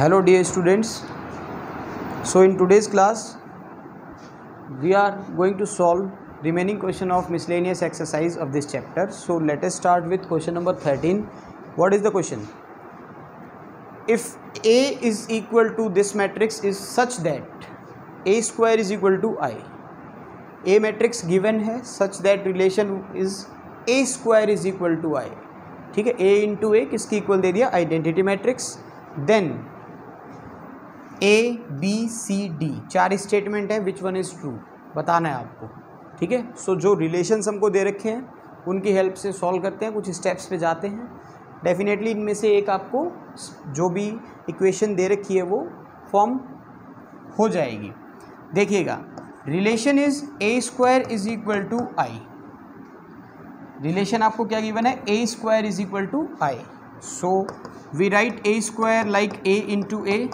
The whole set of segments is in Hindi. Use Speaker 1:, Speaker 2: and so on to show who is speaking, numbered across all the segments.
Speaker 1: Hello dear students, so in today's class we are going to solve remaining question of miscellaneous exercise of this chapter. So let us start with question number 13. What is the question? If A is equal to this matrix is such that A square is equal to I. A matrix given है such that relation is A square is equal to I. ठीक है, A इंटू A किसकी इक्वल दे दिया? Identity matrix. Then A B C D चार स्टेटमेंट है, विच वन इज़ ट्रू बताना है आपको. ठीक है, सो जो रिलेशंस हमको दे रखे हैं उनकी हेल्प से सॉल्व करते हैं, कुछ स्टेप्स पे जाते हैं. डेफिनेटली इनमें से एक आपको जो भी इक्वेशन दे रखी है वो फॉर्म हो जाएगी. देखिएगा, relation is A square is equal to I. Relation आपको क्या गिवन है? A square is equal to I. So we write A square like A into A.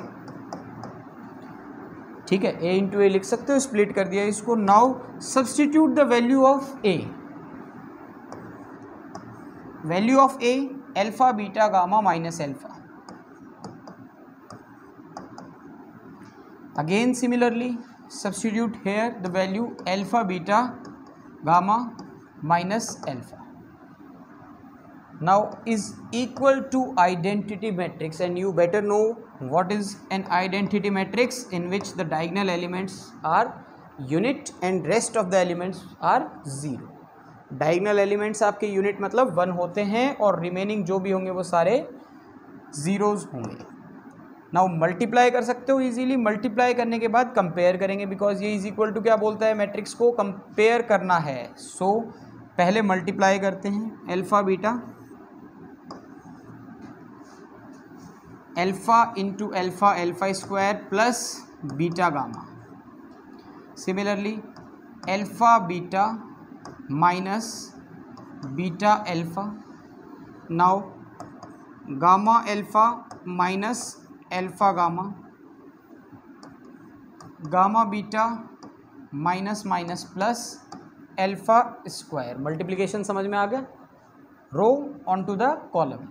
Speaker 1: ठीक है, ए इंटू ए लिख सकते हो, स्प्लिट कर दिया इसको. Now substitute the value of A. Value of A alpha beta gamma minus alpha. Again similarly substitute here the value alpha beta gamma minus alpha. Now is equal to identity matrix, and you better know what is an identity matrix in which the diagonal elements are unit and rest of the elements are zero. diagonal elements आपके unit मतलब 1 होते हैं और remaining जो भी होंगे वो सारे zeros होंगे. नाउ मल्टीप्लाई कर सकते हो इजीली. मल्टीप्लाई करने के बाद कंपेयर करेंगे, बिकॉज ये इज इक्वल टू क्या बोलता है? मैट्रिक्स को कंपेयर करना है. सो पहले मल्टीप्लाई करते हैं. Alpha beta alpha into alpha alpha square plus beta gamma. Similarly alpha beta minus beta alpha. Now gamma alpha minus alpha gamma. Gamma beta minus minus plus alpha square. Multiplication समझ में आ गया? Row on to the column.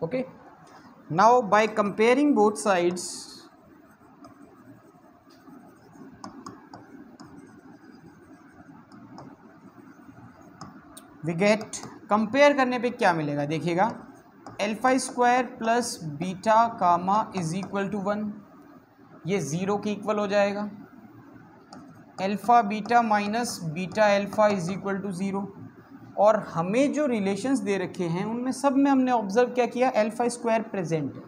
Speaker 1: Okay, now by comparing both sides we get. Compare करने पे क्या मिलेगा? देखिएगा, alpha square plus beta gamma is equal to 1. ये ज़ीरो की इक्वल हो जाएगा. Alpha beta minus beta alpha is equal to 0. और हमें जो रिलेशंस दे रखे हैं उनमें सब में हमने ऑब्जर्व क्या किया? अल्फा स्क्वायर प्रेजेंट है.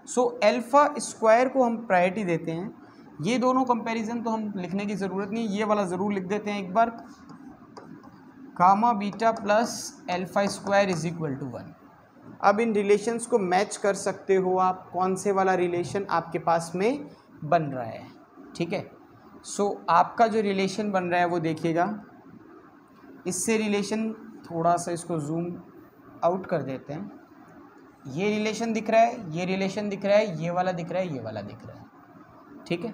Speaker 1: सो अल्फा स्क्वायर को हम प्रायोरिटी देते हैं. ये दोनों कंपैरिजन तो हम लिखने की ज़रूरत नहीं, ये वाला ज़रूर लिख देते हैं एक बार. Gamma beta plus alpha square is equal to 1. अब इन रिलेशंस को मैच कर सकते हो आप, कौन से वाला रिलेशन आपके पास में बन रहा है. ठीक है, सो आपका जो रिलेशन बन रहा है वो देखिएगा. इससे रिलेशन थोड़ा सा इसको जूम आउट कर देते हैं. ये रिलेशन दिख रहा है, ये रिलेशन दिख रहा है, ये वाला दिख रहा है, ये वाला दिख रहा है. ठीक है,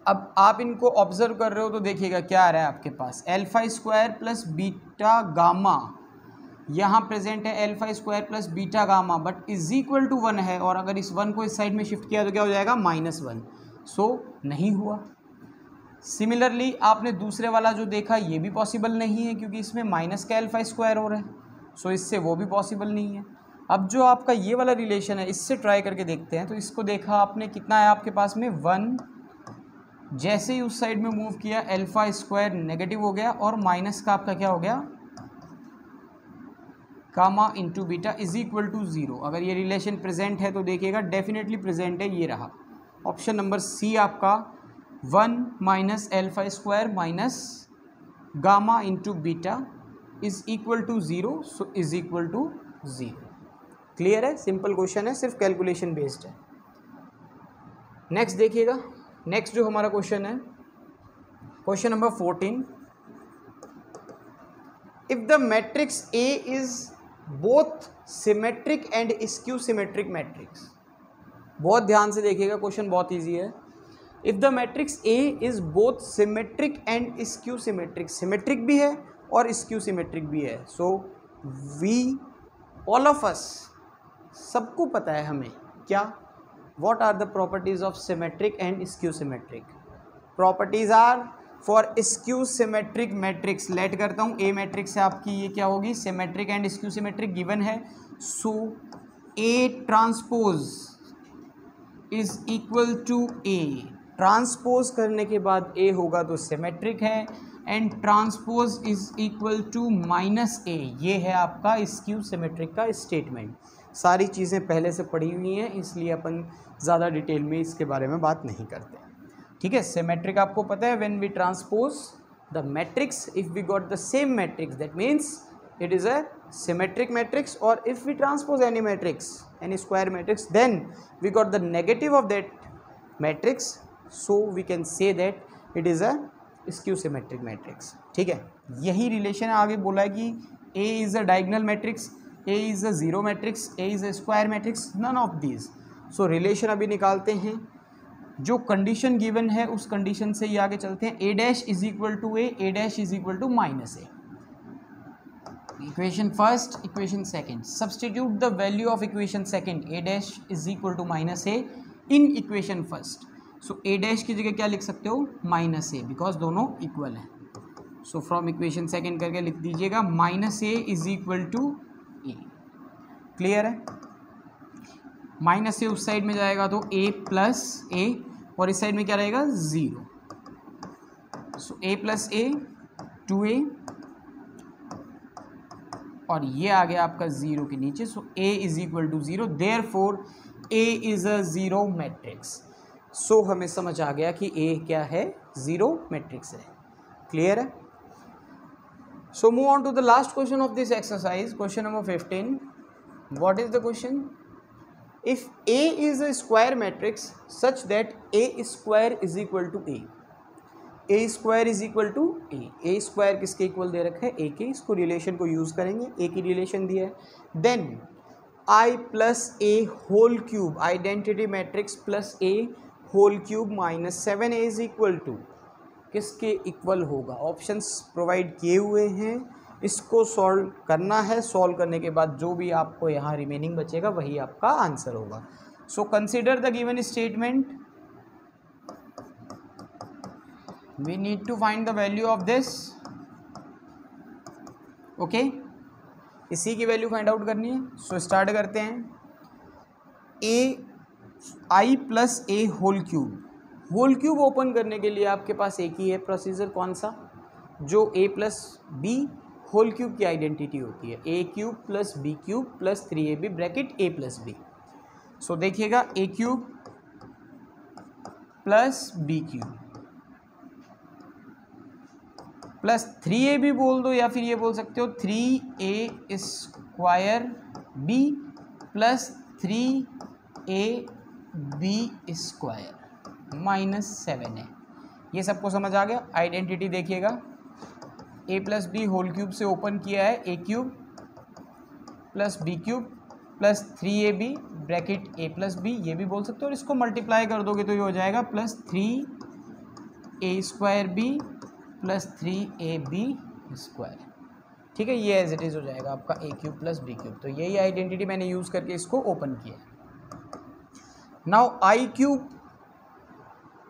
Speaker 1: अब आप इनको ऑब्जर्व कर रहे हो तो देखिएगा क्या आ रहा है आपके पास. Alpha square plus beta gamma यहाँ प्रेजेंट है. Alpha square plus beta gamma but is equal to 1 है, और अगर इस 1 को इस साइड में शिफ्ट किया तो क्या हो जाएगा? -1. सो नहीं हुआ. सिमिलरली आपने दूसरे वाला जो देखा ये भी पॉसिबल नहीं है, क्योंकि इसमें माइनस का अल्फा स्क्वायर हो रहा है. सो इससे वो भी पॉसिबल नहीं है. अब जो आपका ये वाला रिलेशन है इससे ट्राई करके देखते हैं. तो इसको देखा आपने, कितना है आपके पास में? 1. जैसे ही उस साइड में मूव किया अल्फा स्क्वायर नेगेटिव हो गया और माइनस का आपका क्या हो गया? Gamma into beta is equal to 0. अगर ये रिलेशन प्रेजेंट है तो देखिएगा डेफिनेटली प्रेजेंट है. ये रहा ऑप्शन नंबर सी आपका. 1 minus alpha square minus gamma into beta is equal to 0. So is equal to 0. Clear है? सिंपल क्वेश्चन है, सिर्फ कैलकुलेशन बेस्ड है. नेक्स्ट देखिएगा. नेक्स्ट जो हमारा क्वेश्चन है, question number 14. If the matrix A is both symmetric and skew symmetric matrix. बहुत ध्यान से देखिएगा, क्वेश्चन बहुत इजी है. If the matrix A is both symmetric and skew symmetric. Symmetric भी है और स्क्यू सिमेट्रिक भी है. So we all of us, सबको पता है हमें क्या, what are the properties of symmetric and skew symmetric. Properties are for skew symmetric matrix, let करता हूँ ए मैट्रिक्स है आपकी, ये क्या होगी, symmetric and skew symmetric given है. So A transpose is equal to A, transpose करने के बाद ए होगा तो सिमेट्रिक है, and transpose is equal to minus ए, ये है आपका स्क्यू सिमेट्रिक का स्टेटमेंट. सारी चीज़ें पहले से पढ़ी हुई हैं, इसलिए अपन ज़्यादा डिटेल में इसके बारे में बात नहीं करते. ठीक है, सिमेट्रिक आपको पता है, when we transpose the matrix, if we got the same matrix that means it is a symmetric matrix, or if we transpose any matrix, any square matrix, then we got the negative of that matrix, so we can say that it is a skew symmetric matrix. ठीक है, यही रिलेशन आगे बोला है कि A is a diagonal matrix, A is a zero matrix, A is a square matrix, none of these. so relation अभी निकालते हैं, जो कंडीशन गिवन है उस कंडीशन से ही आगे चलते हैं. A dash is equal to A, A dash is equal to minus A. Equation first, equation second, substitute the value of equation second, A dash is equal to minus A in equation first. So A dash की जगह क्या लिख सकते हो, माइनस ए, बिकॉज दोनों इक्वल हैं. सो फ्रॉम इक्वेशन सेकंड करके लिख दीजिएगा minus A is equal to A. Clear है, माइनस ए उस साइड में जाएगा तो ए प्लस ए, और इस साइड में क्या रहेगा, ज़ीरो. सो ए प्लस ए 2a, और ये आ गया आपका जीरो के नीचे. So a is equal to zero, therefore a is a zero matrix. सो हमें समझ आ गया कि a क्या है, जीरो मैट्रिक्स है. क्लियर है. So move on to the last question of this exercise, question number 15. What is the question, if a is a square matrix such that a square is equal to a, A square is equal to A square किसके इक्वल दे रखा है, ए के. इसको रिलेशन को यूज़ करेंगे, ए की रिलेशन दिया है. Then I plus A whole cube, identity matrix plus A whole cube minus 7a is equal to किसके इक्वल होगा. ऑप्शंस प्रोवाइड किए हुए हैं, इसको सॉल्व करना है. सॉल्व करने के बाद जो भी आपको यहाँ रिमेनिंग बचेगा वही आपका आंसर होगा. So consider the given statement, we need to find the value of this. Okay, इसी की वैल्यू फाइंड आउट करनी है. सो स्टार्ट करते हैं. A I plus A whole cube, whole cube open करने के लिए आपके पास एक ही है प्रोसीजर, कौन सा, जो A plus B whole cube की आइडेंटिटी होती है, A cube plus B cube plus 3ab bracket A plus B. So देखिएगा, A cube plus B cube plus 3ab बोल दो, या फिर ये बोल सकते हो 3a square B plus 3ab square minus 7a. ये सबको समझ आ गया. आइडेंटिटी देखिएगा, a plus B whole cube से ओपन किया है, A cube plus B cube plus 3ab bracket a plus B, ये भी बोल सकते हो. और इसको मल्टीप्लाई कर दोगे तो ये हो जाएगा plus 3a square B plus 3ab square. ठीक है, ये एज इट इज़ हो जाएगा आपका A cube plus B cube. तो यही आइडेंटिटी मैंने यूज़ करके इसको ओपन किया. Now I cube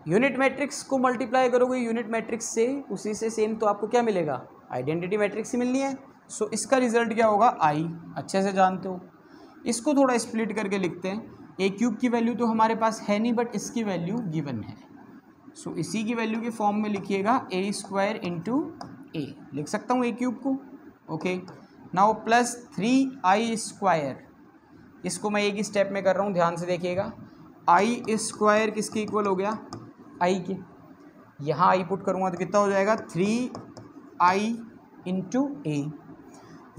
Speaker 1: unit matrix को मल्टीप्लाई करोगे यूनिट मैट्रिक्स से, उसी से सेम, तो आपको क्या मिलेगा, आइडेंटिटी मैट्रिक्स ही मिलनी है. सो इसका रिजल्ट क्या होगा, आई, अच्छे से जानते हो. इसको थोड़ा स्प्लिट करके लिखते हैं. ए क्यूब की वैल्यू तो हमारे पास है नहीं, बट इसकी वैल्यू गिवन है. सो इसी की वैल्यू के फॉर्म में लिखिएगा, ए स्क्वायर इंटू ए, लिख सकता हूँ ए क्यूब को. Okay, now plus 3i square, इसको मैं एक ही स्टेप में कर रहा हूँ, ध्यान से देखिएगा. आई स्क्वायर किसके इक्वल हो गया, आई के. यहाँ आई पुट करूँगा तो कितना हो जाएगा, 3i इंटू ए.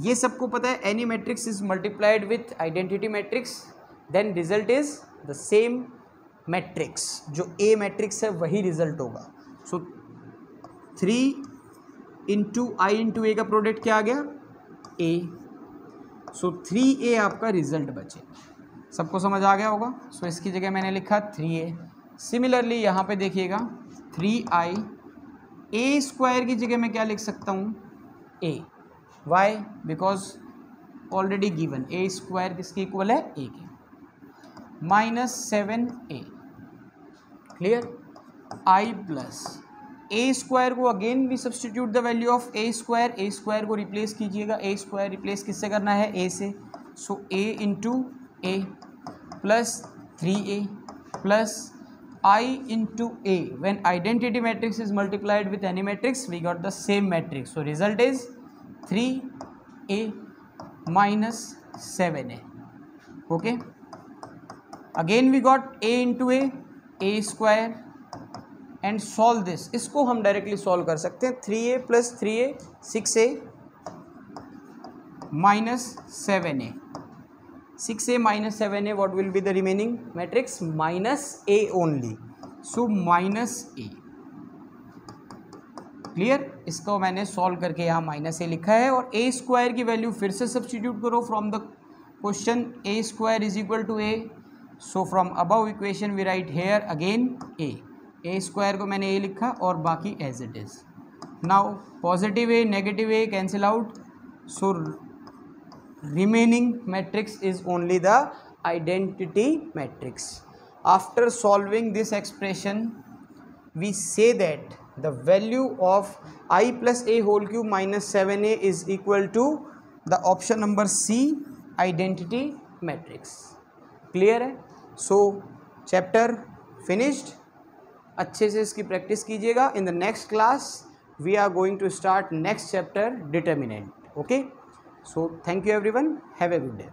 Speaker 1: ये सबको पता है, any matrix is multiplied with identity matrix, then result is the same matrix. जो ए मैट्रिक्स है वही रिजल्ट होगा. सो 3 इंटू आई इंटू ए का प्रोडक्ट क्या आ गया, ए. सो 3a आपका रिजल्ट बचे. सबको समझ आ गया होगा. सो इसकी जगह मैंने लिखा 3a. सिमिलरली यहाँ पे देखिएगा, 3i, ए स्क्वायर की जगह मैं क्या लिख सकता हूँ, a. Why, because already given, A square किसके इक्वल है, ए के, minus 7a, clear, I plus A square को अगेन भी substitute the value of A square को रिप्लेस कीजिएगा, ए स्क्वायर रिप्लेस किससे करना है, ए से, so A into A plus 3a plus I into A. When identity matrix is multiplied with any matrix, we got the same matrix. So result is 3A minus 7A. Okay. Again we got A into A square, and solve this. इसको हम डायरेक्टली सॉल्व कर सकते हैं. 3A plus 3A 6A minus 7A. 6a minus 7a, what will be the remaining matrix, minus a only, so minus a, clear. इसको मैंने सॉल्व करके यहाँ माइनस ए लिखा है, और ए स्क्वायर की वैल्यू फिर से सब्सटीट्यूट करो from the question, A square is equal to A, so from above equation we write here again A square को मैंने ए लिखा और बाकी as it is. Now positive A negative A cancel out, so remaining matrix is only the identity matrix. After solving this expression, we say that the value of I plus a whole cube minus 7a is equal to the option number C, identity matrix. Clear है? So chapter finished. अच्छे से इसकी प्रैक्टिस कीजिएगा. In the next class we are going to start next chapter, determinant. Okay. So thank you everyone, have a good day.